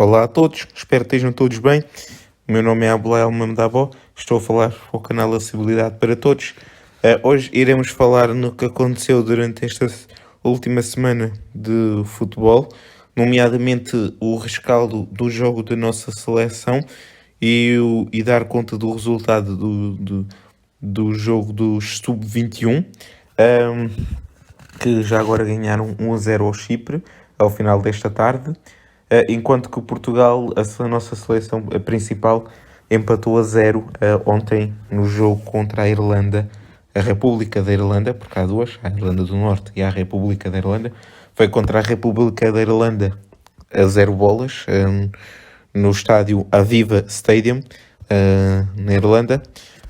Olá a todos, espero que estejam todos bem. O meu nome é Ablael Mamdabo, estou a falar para o canal Acessibilidade para Todos. Hoje iremos falar no que aconteceu durante esta última semana de futebol, nomeadamente o rescaldo do jogo da nossa seleção e dar conta do resultado do jogo dos Sub-21, que já agora ganharam 1-0 ao Chipre, ao final desta tarde. Enquanto que o Portugal, a nossa seleção principal, empatou a 0 ontem no jogo contra a Irlanda, a República da Irlanda, porque há duas, a Irlanda do Norte e a República da Irlanda. Foi contra a República da Irlanda a 0 bolas, no estádio Aviva Stadium, na Irlanda.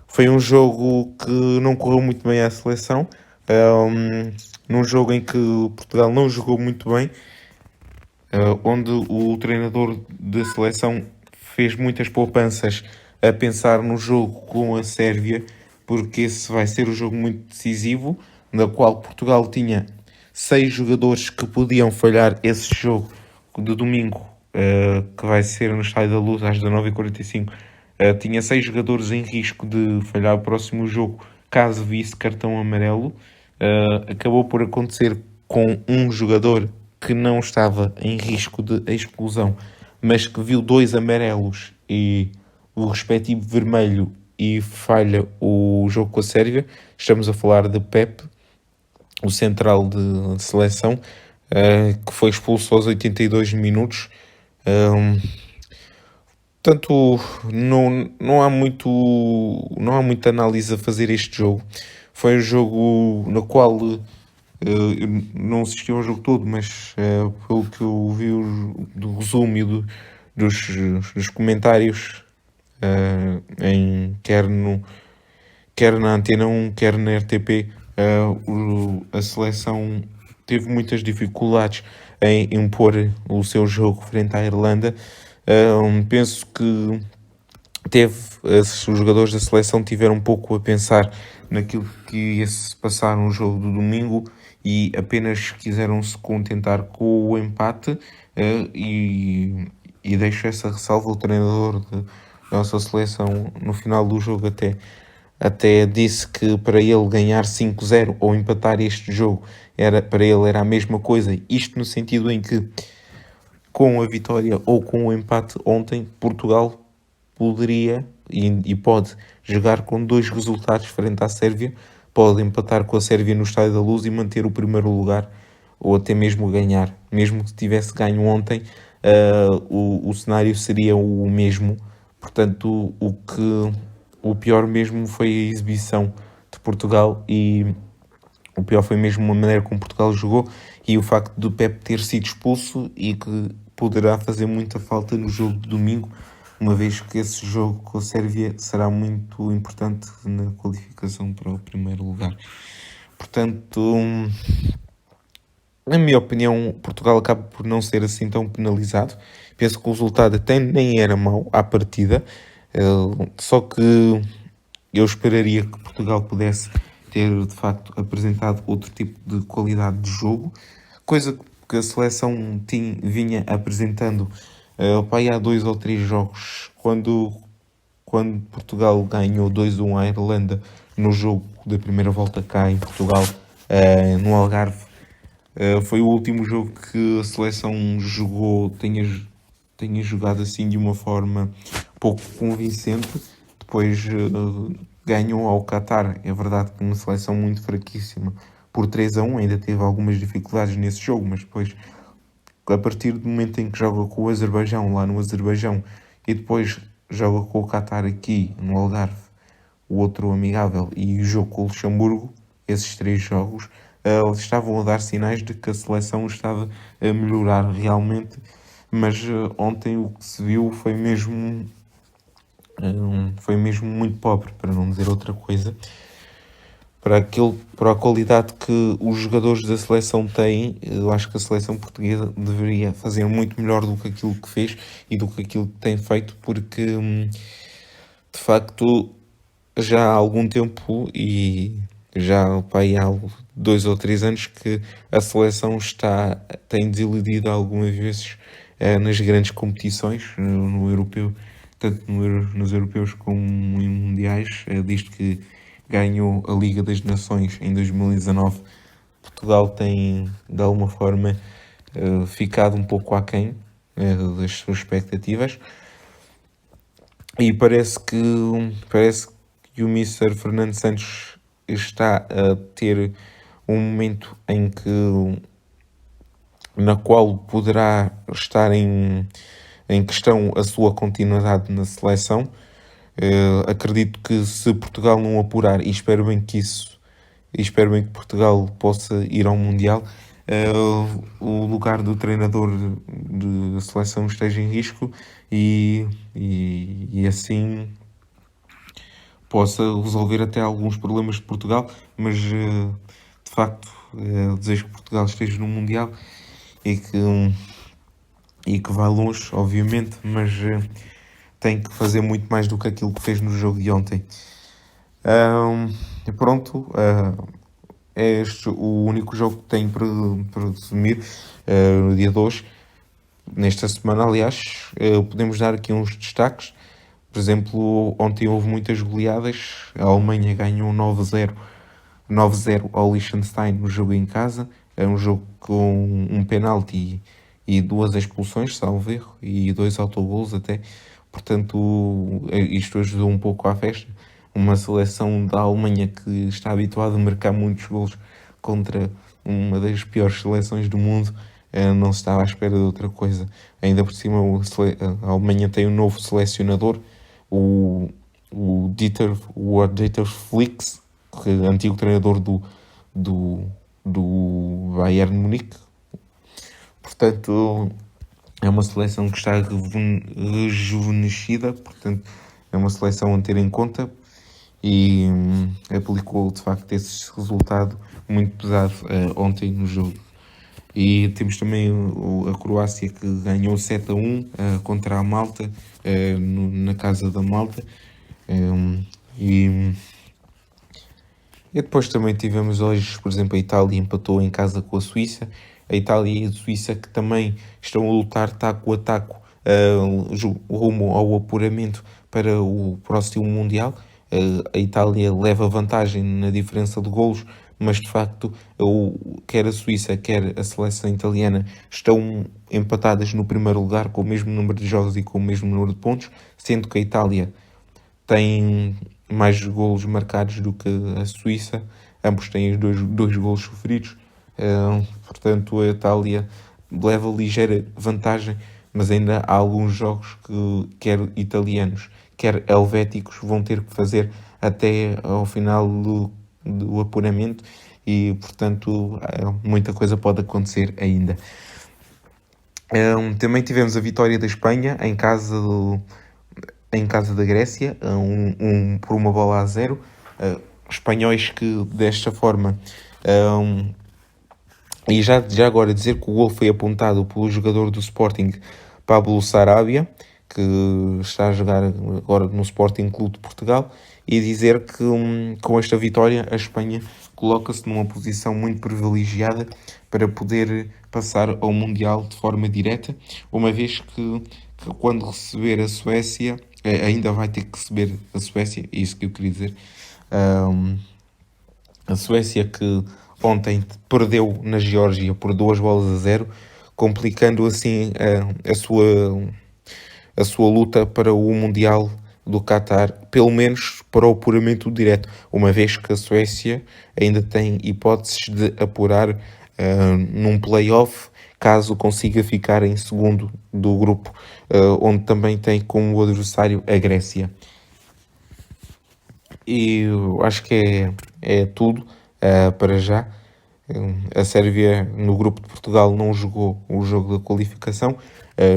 Foi um jogo que não correu muito bem à seleção, num jogo em que Portugal não jogou muito bem, onde o treinador da seleção fez muitas poupanças a pensar no jogo com a Sérvia, porque esse vai ser o jogo muito decisivo, na qual Portugal tinha 6 jogadores que podiam falhar esse jogo de domingo, que vai ser no Estádio da Luz às 19h45. Tinha 6 jogadores em risco de falhar o próximo jogo caso visse cartão amarelo. Acabou por acontecer com um jogador que não estava em risco de exclusão, mas que viu 2 amarelos e o respectivo vermelho e falha o jogo com a Sérvia. Estamos a falar de Pepe, o central de seleção, que foi expulso aos 82 minutos. Portanto, não há muita análise a fazer este jogo. Foi um jogo no qual eu não assisti ao jogo todo, mas pelo que eu vi do resumo e dos comentários, quer na Antena 1, quer na RTP, a seleção teve muitas dificuldades em impor o seu jogo frente à Irlanda. Penso que os jogadores da seleção tiveram um pouco a pensar naquilo que ia se passar no jogo do domingo e apenas quiseram se contentar com o empate, e deixo essa ressalva. O treinador da nossa seleção no final do jogo até disse que para ele ganhar 5-0 ou empatar este jogo para ele era a mesma coisa, isto no sentido em que com a vitória ou com o empate ontem, Portugal poderia e pode jogar com 2 resultados frente à Sérvia. Pode empatar com a Sérvia no Estádio da Luz e manter o primeiro lugar, ou até mesmo ganhar. Mesmo que tivesse ganho ontem, o cenário seria o mesmo. Portanto, o pior mesmo foi a exibição de Portugal, e o pior foi mesmo a maneira como Portugal jogou e o facto do Pepe ter sido expulso, e que poderá fazer muita falta no jogo de domingo, uma vez que esse jogo com a Sérvia será muito importante na qualificação para o primeiro lugar. Portanto, na minha opinião, Portugal acaba por não ser assim tão penalizado. Penso que o resultado até nem era mau à partida, só que eu esperaria que Portugal pudesse ter, de facto, apresentado outro tipo de qualidade de jogo, coisa que a seleção vinha apresentando há 2 ou 3 jogos, quando Portugal ganhou 2-1 à Irlanda no jogo da primeira volta cá em Portugal, no Algarve. Foi o último jogo que a seleção tenha jogado assim de uma forma pouco convincente. Depois ganhou ao Qatar, é verdade que uma seleção muito fraquíssima, por 3-1, ainda teve algumas dificuldades nesse jogo, mas depois, a partir do momento em que joga com o Azerbaijão, lá no Azerbaijão, e depois joga com o Qatar aqui no Algarve, o outro amigável, e o jogo com o Luxemburgo, esses 3 jogos, estavam a dar sinais de que a seleção estava a melhorar realmente, mas ontem o que se viu foi mesmo muito pobre, para não dizer outra coisa. Para a qualidade que os jogadores da seleção têm, eu acho que a seleção portuguesa deveria fazer muito melhor do que aquilo que fez e do que aquilo que tem feito, porque de facto já há algum tempo, e já há 2 ou 3 anos, que a seleção tem desiludido algumas vezes nas grandes competições, no europeu, tanto nos europeus como em mundiais, desde que ganhou a Liga das Nações em 2019. Portugal tem, de alguma forma, ficado um pouco aquém das suas expectativas. E parece que o Mister Fernando Santos está a ter um momento na qual poderá estar em questão a sua continuidade na seleção. Acredito que se Portugal não apurar, e espero bem que Portugal possa ir ao Mundial, o lugar do treinador de seleção esteja em risco e assim possa resolver até alguns problemas de Portugal, mas de facto desejo que Portugal esteja no Mundial e que vá longe, obviamente, mas tem que fazer muito mais do que aquilo que fez no jogo de ontem. Pronto, é este o único jogo que tenho para resumir no dia de hoje. Nesta semana, aliás, podemos dar aqui uns destaques. Por exemplo, ontem houve muitas goleadas. A Alemanha ganhou 9-0 ao Liechtenstein no jogo em casa. É um jogo com um penalti e 2 expulsões, salvo erro, e 2 autogolos até. Portanto, isto ajudou um pouco à festa. Uma seleção da Alemanha que está habituada a marcar muitos golos contra uma das piores seleções do mundo, não se estava à espera de outra coisa. Ainda por cima, a Alemanha tem um novo selecionador, o Dieter Flick, que é antigo treinador do Bayern Munique. Portanto, é uma seleção que está rejuvenescida, portanto, é uma seleção a ter em conta e aplicou, de facto, esse resultado muito pesado ontem no jogo. E temos também a Croácia, que ganhou 7-1 contra a Malta, na casa da Malta. E depois também tivemos hoje, por exemplo, a Itália empatou em casa com a Suíça. A Itália e a Suíça que também estão a lutar taco a taco rumo ao apuramento para o próximo Mundial. A Itália leva vantagem na diferença de golos, mas de facto quer a Suíça, quer a seleção italiana estão empatadas no primeiro lugar com o mesmo número de jogos e com o mesmo número de pontos, sendo que a Itália tem mais golos marcados do que a Suíça. Ambos têm os dois golos sofridos. Portanto, a Itália leva ligeira vantagem, mas ainda há alguns jogos que quer italianos, quer helvéticos, vão ter que fazer até ao final do apuramento e, portanto, muita coisa pode acontecer ainda. Também tivemos a vitória da Espanha em casa da Grécia, por 1-0. Espanhóis que, desta forma... E já agora dizer que o gol foi apontado pelo jogador do Sporting, Pablo Sarabia, que está a jogar agora no Sporting Clube de Portugal, e dizer que com esta vitória a Espanha coloca-se numa posição muito privilegiada para poder passar ao Mundial de forma direta, uma vez que quando receber a Suécia, ainda vai ter que receber a Suécia, é isso que eu queria dizer, a Suécia que ontem perdeu na Geórgia por 2-0, complicando assim a sua luta para o Mundial do Qatar, pelo menos para o apuramento direto, uma vez que a Suécia ainda tem hipóteses de apurar num play-off, caso consiga ficar em segundo do grupo, onde também tem como adversário a Grécia. E eu acho que é tudo para já. A Sérvia, no grupo de Portugal, não jogou o jogo da qualificação,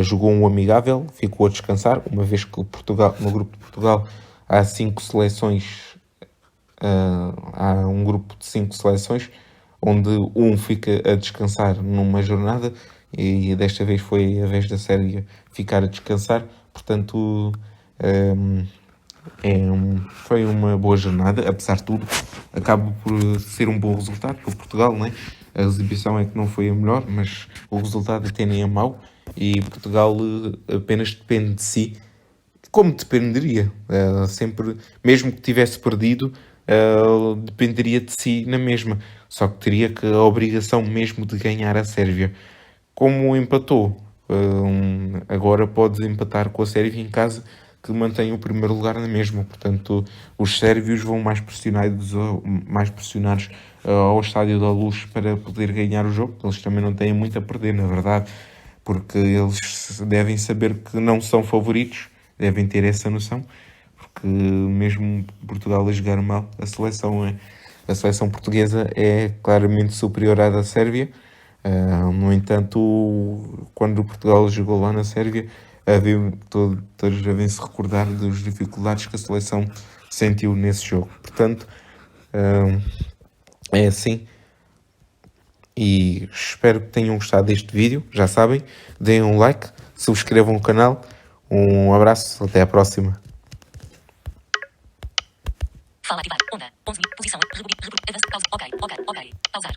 jogou um amigável, ficou a descansar, uma vez que no grupo de Portugal há 5 seleções, há um grupo de 5 seleções, onde um fica a descansar numa jornada, e desta vez foi a vez da Sérvia ficar a descansar, portanto... foi uma boa jornada, apesar de tudo, acaba por ser um bom resultado para Portugal, não é? A exibição é que não foi a melhor, mas o resultado até nem é mau e Portugal apenas depende de si, como dependeria, sempre, mesmo que tivesse perdido, dependeria de si na mesma, só que teria que a obrigação mesmo de ganhar a Sérvia. Como empatou, agora pode empatar com a Sérvia em casa, que mantém o primeiro lugar na mesma. Portanto, os sérvios vão mais pressionados ao Estádio da Luz para poder ganhar o jogo. Eles também não têm muito a perder, na verdade, porque eles devem saber que não são favoritos, devem ter essa noção, porque mesmo Portugal a jogar mal, a seleção portuguesa é claramente superior à da Sérvia. No entanto, quando Portugal jogou lá na Sérvia, todos devem se recordar das dificuldades que a seleção sentiu nesse jogo. Portanto, é assim. E espero que tenham gostado deste vídeo. Já sabem, deem um like, subscrevam o canal. Um abraço, até à próxima. Fala ativar. Onda. 11. Posição. Avançar. Ok. Pausar.